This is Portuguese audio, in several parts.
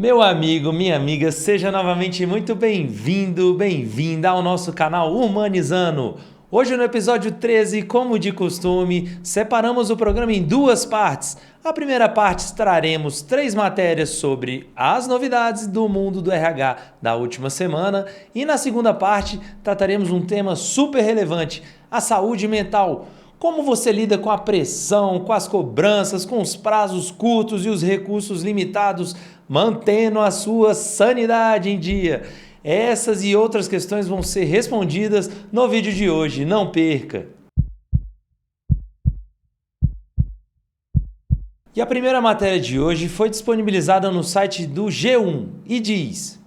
Meu amigo, minha amiga, seja novamente muito bem-vindo, bem-vinda ao nosso canal Humanizando. Hoje no episódio 13, como de costume, separamos o programa em duas partes. A primeira parte traremos 3 matérias sobre as novidades do mundo do RH da última semana e na segunda parte trataremos um tema super relevante, a saúde mental. Como você lida com a pressão, com as cobranças, com os prazos curtos e os recursos limitados, mantendo a sua sanidade em dia? Essas e outras questões vão ser respondidas no vídeo de hoje, não perca! E a primeira matéria de hoje foi disponibilizada no site do G1 e diz: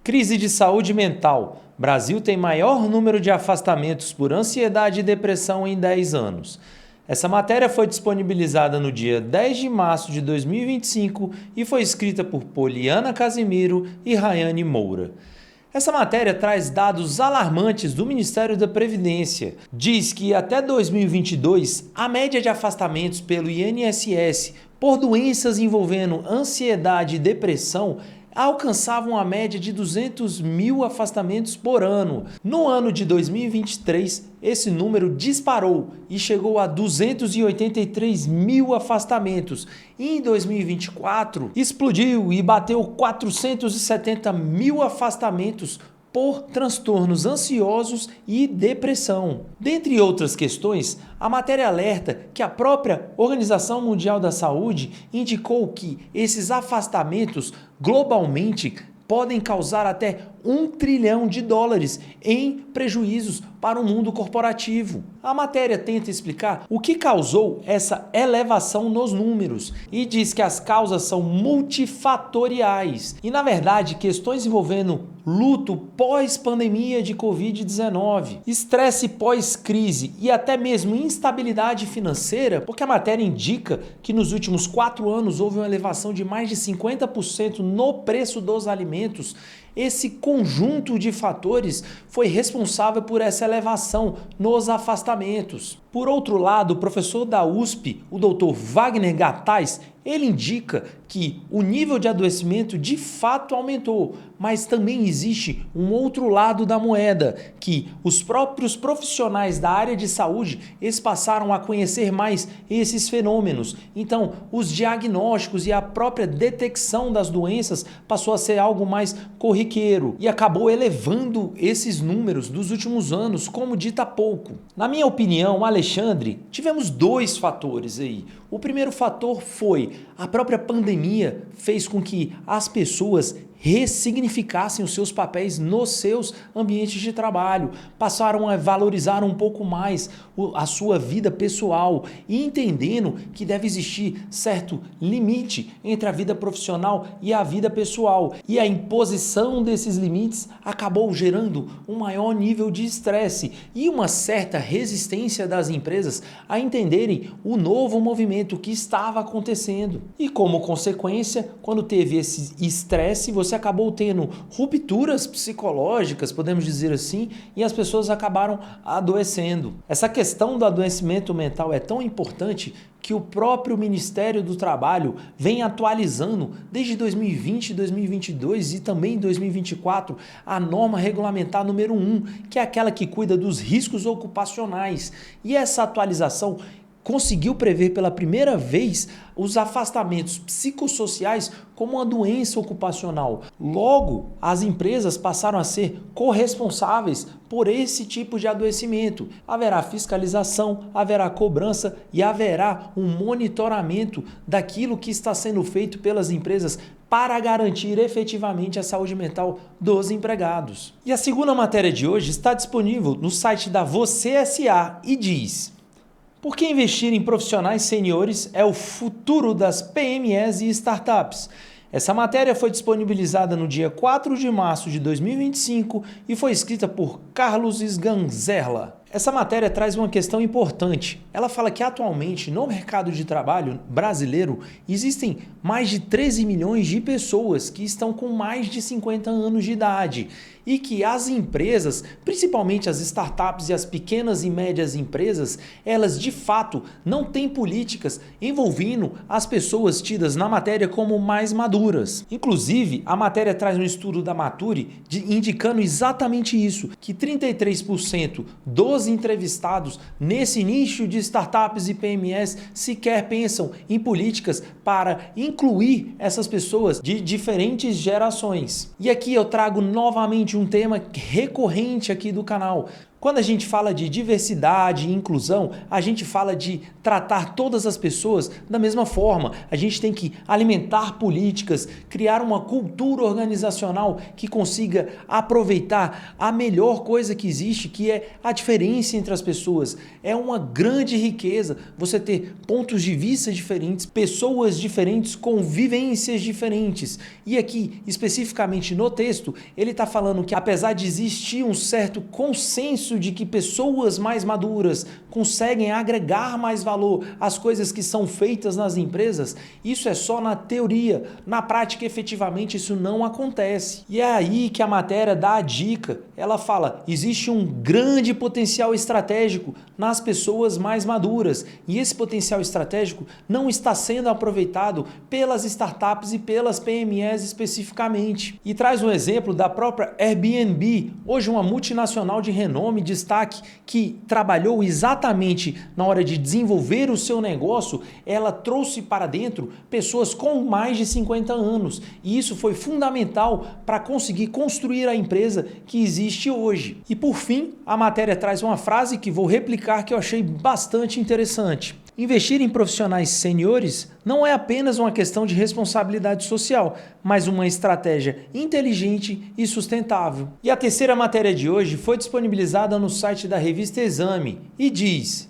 Crise de saúde mental. Brasil tem maior número de afastamentos por ansiedade e depressão em 10 anos. Essa matéria foi disponibilizada no dia 10 de março de 2025 e foi escrita por Poliana Casimiro e Rayane Moura. Essa matéria traz dados alarmantes do Ministério da Previdência. Diz que até 2022, a média de afastamentos pelo INSS por doenças envolvendo ansiedade e depressão alcançavam a média de 200 mil afastamentos por ano. No ano de 2023, esse número disparou e chegou a 283 mil afastamentos. E em 2024, explodiu e bateu 470 mil afastamentos por transtornos ansiosos e depressão. Dentre outras questões, a matéria alerta que a própria Organização Mundial da Saúde indicou que esses afastamentos globalmente podem causar até $1 trilhão em prejuízos para o mundo corporativo. A matéria tenta explicar o que causou essa elevação nos números e diz que as causas são multifatoriais e, na verdade, questões envolvendo luto pós-pandemia de Covid-19, estresse pós-crise e até mesmo instabilidade financeira, porque a matéria indica que nos últimos 4 anos houve uma elevação de mais de 50% no preço dos alimentos. Esse conjunto de fatores foi responsável por essa elevação nos afastamentos. Por outro lado, o professor da USP, o Dr. Wagner Gattais, ele indica que o nível de adoecimento de fato aumentou, mas também existe um outro lado da moeda, que os próprios profissionais da área de saúde eles passaram a conhecer mais esses fenômenos. Então, os diagnósticos e a própria detecção das doenças passou a ser algo mais corriqueiro e acabou elevando esses números dos últimos anos, como dito há pouco. Na minha opinião, Alexandre, tivemos 2 fatores aí. O primeiro fator foi a própria pandemia fez com que as pessoas ressignificassem os seus papéis nos seus ambientes de trabalho, passaram a valorizar um pouco mais a sua vida pessoal e entendendo que deve existir certo limite entre a vida profissional e a vida pessoal. E a imposição desses limites acabou gerando um maior nível de estresse e uma certa resistência das empresas a entenderem o novo movimento que estava acontecendo. E como consequência, quando teve esse estresse, você acabou tendo rupturas psicológicas, podemos dizer assim, e as pessoas acabaram adoecendo. Essa questão do adoecimento mental é tão importante que o próprio Ministério do Trabalho vem atualizando desde 2020, 2022 e também 2024 a norma regulamentar número 1, que é aquela que cuida dos riscos ocupacionais. E essa atualização conseguiu prever pela primeira vez os afastamentos psicossociais como uma doença ocupacional. Logo, as empresas passaram a ser corresponsáveis por esse tipo de adoecimento. Haverá fiscalização, haverá cobrança e haverá um monitoramento daquilo que está sendo feito pelas empresas para garantir efetivamente a saúde mental dos empregados. E a segunda matéria de hoje está disponível no site da Você SA e diz: Por que investir em profissionais seniores é o futuro das PMEs e startups? Essa matéria foi disponibilizada no dia 4 de março de 2025 e foi escrita por Carlos Sganzerla. Essa matéria traz uma questão importante. Ela fala que atualmente no mercado de trabalho brasileiro existem mais de 13 milhões de pessoas que estão com mais de 50 anos de idade e que as empresas, principalmente as startups e as pequenas e médias empresas, elas de fato não têm políticas envolvendo as pessoas tidas na matéria como mais maduras. Inclusive, a matéria traz um estudo da Maturi indicando exatamente isso, que 33% dos entrevistados nesse nicho de startups e PMEs sequer pensam em políticas para incluir essas pessoas de diferentes gerações. E aqui eu trago novamente um tema recorrente aqui do canal. Quando a gente fala de diversidade e inclusão, a gente fala de tratar todas as pessoas da mesma forma. A gente tem que alimentar políticas, criar uma cultura organizacional que consiga aproveitar a melhor coisa que existe, que é a diferença entre as pessoas. É uma grande riqueza você ter pontos de vista diferentes, pessoas diferentes com vivências diferentes. E aqui, especificamente no texto, ele está falando que apesar de existir um certo consenso de que pessoas mais maduras conseguem agregar mais valor às coisas que são feitas nas empresas, isso é só na teoria. Na prática, efetivamente, isso não acontece. E é aí que a matéria dá a dica. Ela fala, existe um grande potencial estratégico nas pessoas mais maduras e esse potencial estratégico não está sendo aproveitado pelas startups e pelas PMEs especificamente. E traz um exemplo da própria Airbnb, hoje uma multinacional de renome, destaque, que trabalhou exatamente na hora de desenvolver o seu negócio. Ela trouxe para dentro pessoas com mais de 50 anos e isso foi fundamental para conseguir construir a empresa que existe hoje. E por fim, a matéria traz uma frase que vou replicar que eu achei bastante interessante. Investir em profissionais seniores não é apenas uma questão de responsabilidade social, mas uma estratégia inteligente e sustentável. E a terceira matéria de hoje foi disponibilizada no site da revista Exame e diz: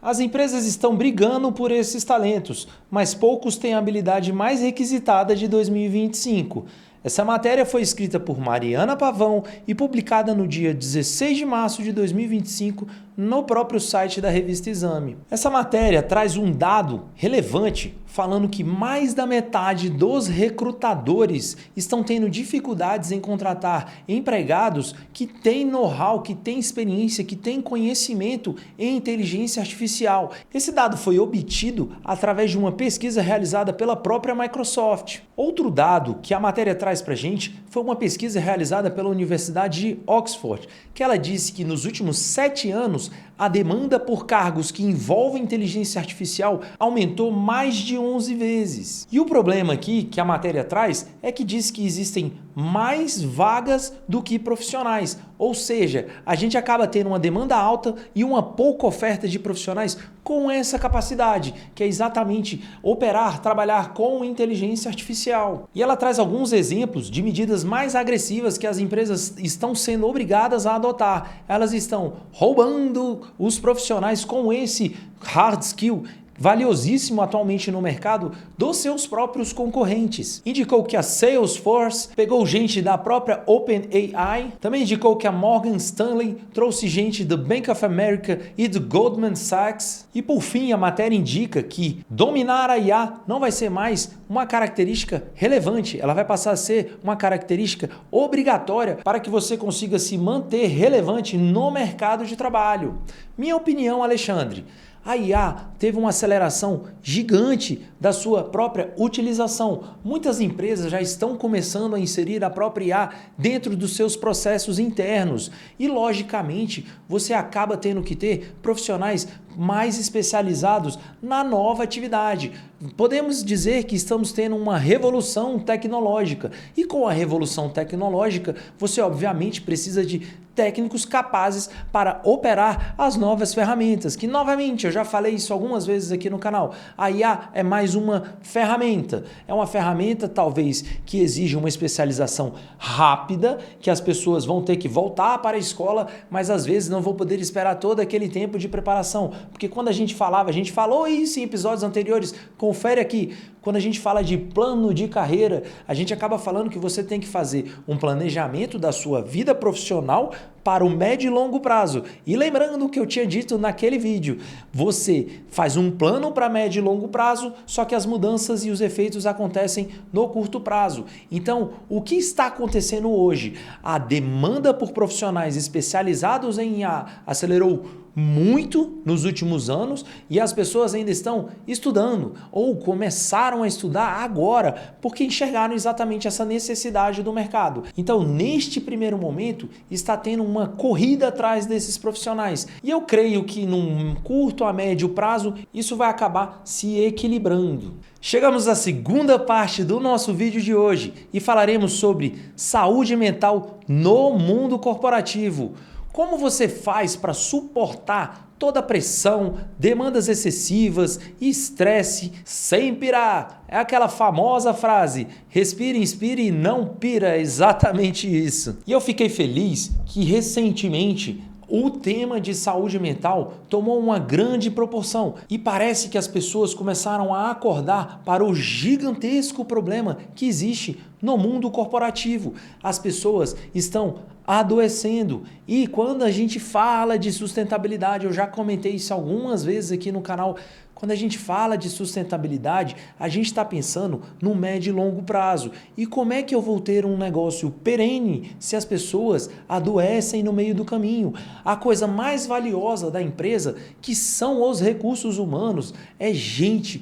as empresas estão brigando por esses talentos, mas poucos têm a habilidade mais requisitada de 2025. Essa matéria foi escrita por Mariana Pavão e publicada no dia 16 de março de 2025 no próprio site da revista Exame. Essa matéria traz um dado relevante falando que mais da metade dos recrutadores estão tendo dificuldades em contratar empregados que têm know-how, que têm experiência, que têm conhecimento em inteligência artificial. Esse dado foi obtido através de uma pesquisa realizada pela própria Microsoft. Outro dado que a matéria traz para a gente foi uma pesquisa realizada pela Universidade de Oxford, que ela disse que nos últimos 7 anos a demanda por cargos que envolvem inteligência artificial aumentou mais de 11 vezes. E o problema aqui que a matéria traz é que diz que existem mais vagas do que profissionais, ou seja, a gente acaba tendo uma demanda alta e uma pouca oferta de profissionais com essa capacidade, que é exatamente operar, trabalhar com inteligência artificial. E ela traz alguns exemplos de medidas mais agressivas que as empresas estão sendo obrigadas a adotar. Elas estão roubando os profissionais com esse hard skill valiosíssimo atualmente no mercado dos seus próprios concorrentes. Indicou que a Salesforce pegou gente da própria OpenAI, também indicou que a Morgan Stanley trouxe gente do Bank of America e do Goldman Sachs. E por fim, a matéria indica que dominar a IA não vai ser mais uma característica relevante, ela vai passar a ser uma característica obrigatória para que você consiga se manter relevante no mercado de trabalho. Minha opinião, Alexandre, a IA teve uma aceleração gigante da sua própria utilização. Muitas empresas já estão começando a inserir a própria IA dentro dos seus processos internos e, logicamente, você acaba tendo que ter profissionais mais especializados na nova atividade. Podemos dizer que estamos tendo uma revolução tecnológica e com a revolução tecnológica você obviamente precisa de técnicos capazes para operar as novas ferramentas, que novamente eu já falei isso algumas vezes aqui no canal. A IA é mais uma ferramenta, é uma ferramenta talvez que exige uma especialização rápida, que as pessoas vão ter que voltar para a escola, mas às vezes não vão poder esperar todo aquele tempo de preparação porque quando a gente falou isso em episódios anteriores, confere aqui, quando a gente fala de plano de carreira, a gente acaba falando que você tem que fazer um planejamento da sua vida profissional para o médio e longo prazo. E lembrando o que eu tinha dito naquele vídeo, você faz um plano para médio e longo prazo, só que as mudanças e os efeitos acontecem no curto prazo. Então, o que está acontecendo hoje? A demanda por profissionais especializados em IA acelerou muito nos últimos anos e as pessoas ainda estão estudando ou começaram a estudar agora porque enxergaram exatamente essa necessidade do mercado. Então, neste primeiro momento, está tendo uma corrida atrás desses profissionais e eu creio que num curto a médio prazo isso vai acabar se equilibrando. Chegamos à segunda parte do nosso vídeo de hoje e falaremos sobre saúde mental no mundo corporativo. Como você faz para suportar toda a pressão, demandas excessivas e estresse sem pirar? É aquela famosa frase, respire, inspire e não pira, é exatamente isso. E eu fiquei feliz que recentemente o tema de saúde mental tomou uma grande proporção e parece que as pessoas começaram a acordar para o gigantesco problema que existe no mundo corporativo. As pessoas estão adoecendo e quando a gente fala de sustentabilidade, eu já comentei isso algumas vezes aqui no canal, quando a gente fala de sustentabilidade, a gente está pensando no médio e longo prazo. E como é que eu vou ter um negócio perene se as pessoas adoecem no meio do caminho? A coisa mais valiosa da empresa, que são os recursos humanos, é gente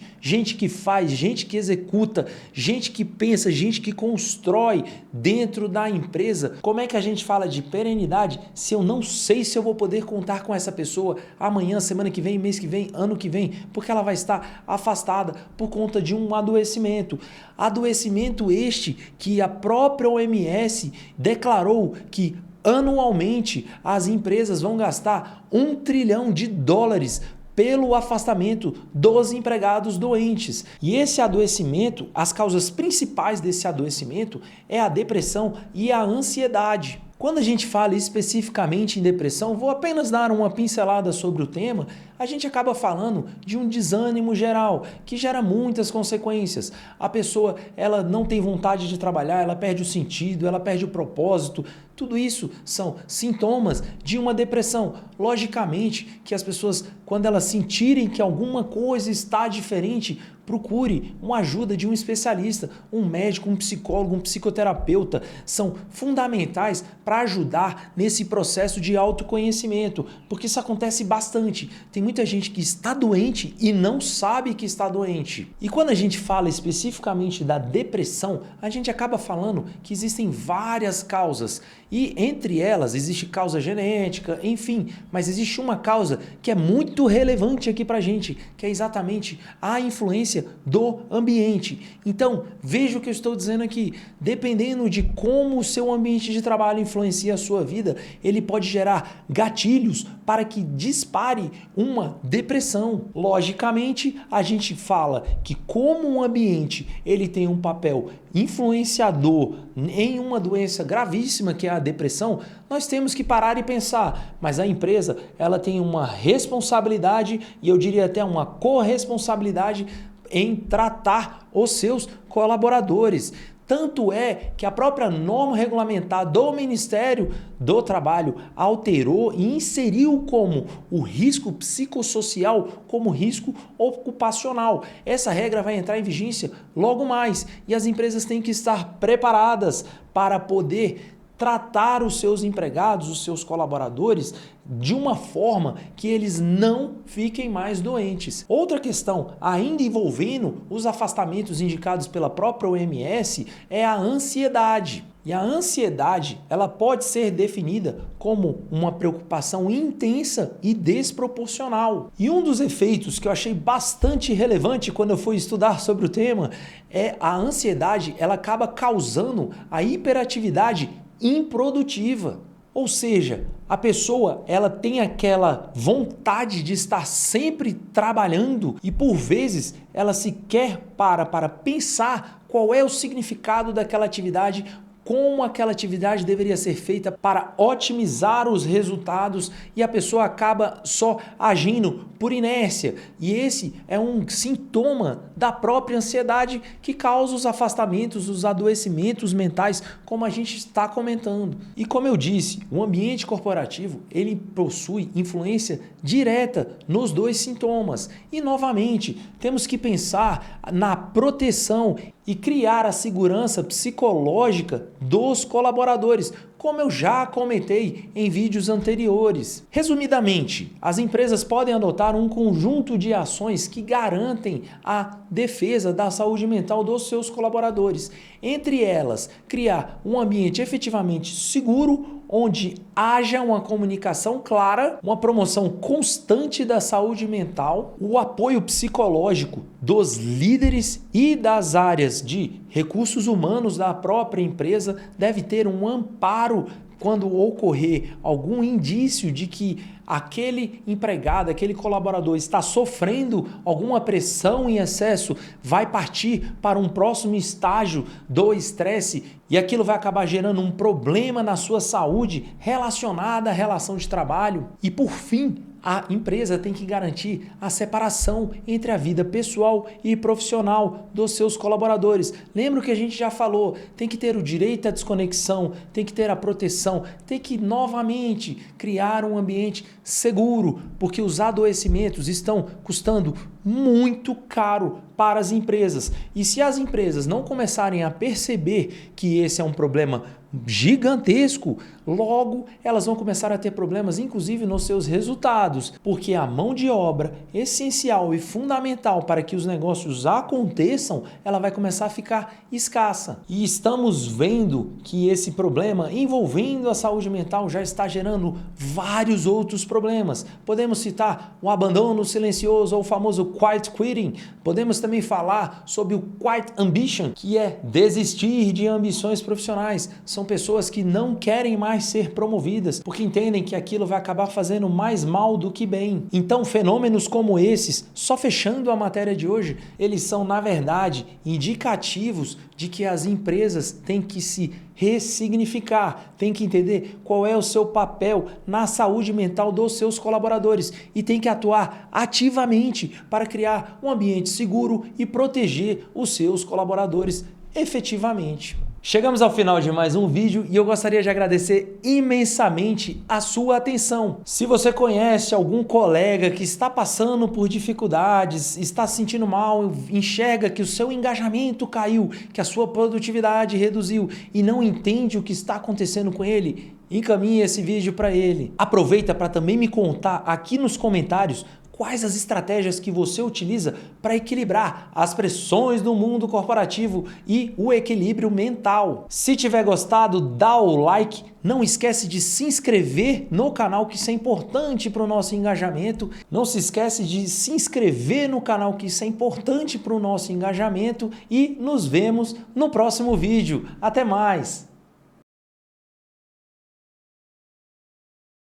que faz, gente que executa, gente que pensa, gente que constrói dentro da empresa. Como é que a gente fala de perenidade se eu não sei se eu vou poder contar com essa pessoa amanhã, semana que vem, mês que vem, ano que vem? Porque ela vai estar afastada por conta de um adoecimento. Adoecimento este que a própria OMS declarou que anualmente as empresas vão gastar US$ 1 trilhão pelo afastamento dos empregados doentes. E esse adoecimento, as causas principais desse adoecimento é a depressão e a ansiedade. Quando a gente fala especificamente em depressão, vou apenas dar uma pincelada sobre o tema, a gente acaba falando de um desânimo geral, que gera muitas consequências. A pessoa, ela não tem vontade de trabalhar, ela perde o sentido, ela perde o propósito. Tudo isso são sintomas de uma depressão. Logicamente que as pessoas, quando elas sentirem que alguma coisa está diferente, procure uma ajuda de um especialista, um médico, um psicólogo, um psicoterapeuta. São fundamentais para ajudar nesse processo de autoconhecimento, porque isso acontece bastante. Tem muita gente que está doente e não sabe que está doente. E quando a gente fala especificamente da depressão, a gente acaba falando que existem várias causas e entre elas existe causa genética, enfim, mas existe uma causa que é muito relevante aqui para a gente, que é exatamente a influência do ambiente. Então, veja o que eu estou dizendo aqui. Dependendo de como o seu ambiente de trabalho influencia a sua vida, ele pode gerar gatilhos para que dispare uma depressão. Logicamente, a gente fala que como um ambiente ele tem um papel influenciador em uma doença gravíssima que é a depressão, nós temos que parar e pensar, mas a empresa ela tem uma responsabilidade e eu diria até uma corresponsabilidade em tratar os seus colaboradores. Tanto é que a própria norma regulamentar do Ministério do Trabalho alterou e inseriu como o risco psicossocial como risco ocupacional. Essa regra vai entrar em vigência logo mais e as empresas têm que estar preparadas para poder tratar os seus empregados, os seus colaboradores, de uma forma que eles não fiquem mais doentes. Outra questão, ainda envolvendo os afastamentos indicados pela própria OMS, é a ansiedade. E a ansiedade, ela pode ser definida como uma preocupação intensa e desproporcional. E um dos efeitos que eu achei bastante relevante quando eu fui estudar sobre o tema é a ansiedade, ela acaba causando a hiperatividade improdutiva. Ou seja, a pessoa ela tem aquela vontade de estar sempre trabalhando e por vezes ela sequer para pensar qual é o significado daquela atividade, como aquela atividade deveria ser feita para otimizar os resultados e a pessoa acaba só agindo por inércia. E esse é um sintoma da própria ansiedade que causa os afastamentos, os adoecimentos mentais, como a gente está comentando. E como eu disse, o ambiente corporativo, ele possui influência direta nos dois sintomas. E novamente, temos que pensar na proteção e criar a segurança psicológica dos colaboradores, como eu já comentei em vídeos anteriores. Resumidamente, as empresas podem adotar um conjunto de ações que garantem a defesa da saúde mental dos seus colaboradores. Entre elas, criar um ambiente efetivamente seguro, onde haja uma comunicação clara, uma promoção constante da saúde mental, o apoio psicológico dos líderes e das áreas de recursos humanos da própria empresa deve ter um amparo quando ocorrer algum indício de que aquele empregado, aquele colaborador está sofrendo alguma pressão em excesso, vai partir para um próximo estágio do estresse e aquilo vai acabar gerando um problema na sua saúde relacionada à relação de trabalho. E por fim, a empresa tem que garantir a separação entre a vida pessoal e profissional dos seus colaboradores. Lembra o que a gente já falou? Tem que ter o direito à desconexão, tem que ter a proteção, tem que novamente criar um ambiente seguro, porque os adoecimentos estão custando muito caro para as empresas. E se as empresas não começarem a perceber que esse é um problema gigantesco, logo elas vão começar a ter problemas, inclusive nos seus resultados, porque a mão de obra essencial e fundamental para que os negócios aconteçam, ela vai começar a ficar escassa. E estamos vendo que esse problema envolvendo a saúde mental já está gerando vários outros problemas. Podemos citar o abandono silencioso ou o famoso quiet quitting. Podemos também falar sobre o quiet ambition, que é desistir de ambições profissionais. São pessoas que não querem mais ser promovidas, porque entendem que aquilo vai acabar fazendo mais mal do que bem. Então, fenômenos como esses, só fechando a matéria de hoje, eles são, na verdade, indicativos de que as empresas têm que se ressignificar, têm que entender qual é o seu papel na saúde mental dos seus colaboradores e têm que atuar ativamente para criar um ambiente seguro e proteger os seus colaboradores efetivamente. Chegamos ao final de mais um vídeo e eu gostaria de agradecer imensamente a sua atenção. Se você conhece algum colega que está passando por dificuldades, está se sentindo mal, enxerga que o seu engajamento caiu, que a sua produtividade reduziu e não entende o que está acontecendo com ele, encaminhe esse vídeo para ele. Aproveita para também me contar aqui nos comentários quais as estratégias que você utiliza para equilibrar as pressões do mundo corporativo e o equilíbrio mental. Se tiver gostado, dá o like. Não esquece de se inscrever no canal, que isso é importante para o nosso engajamento. Não se esquece de se inscrever no canal, que isso é importante para o nosso engajamento. E nos vemos no próximo vídeo. Até mais!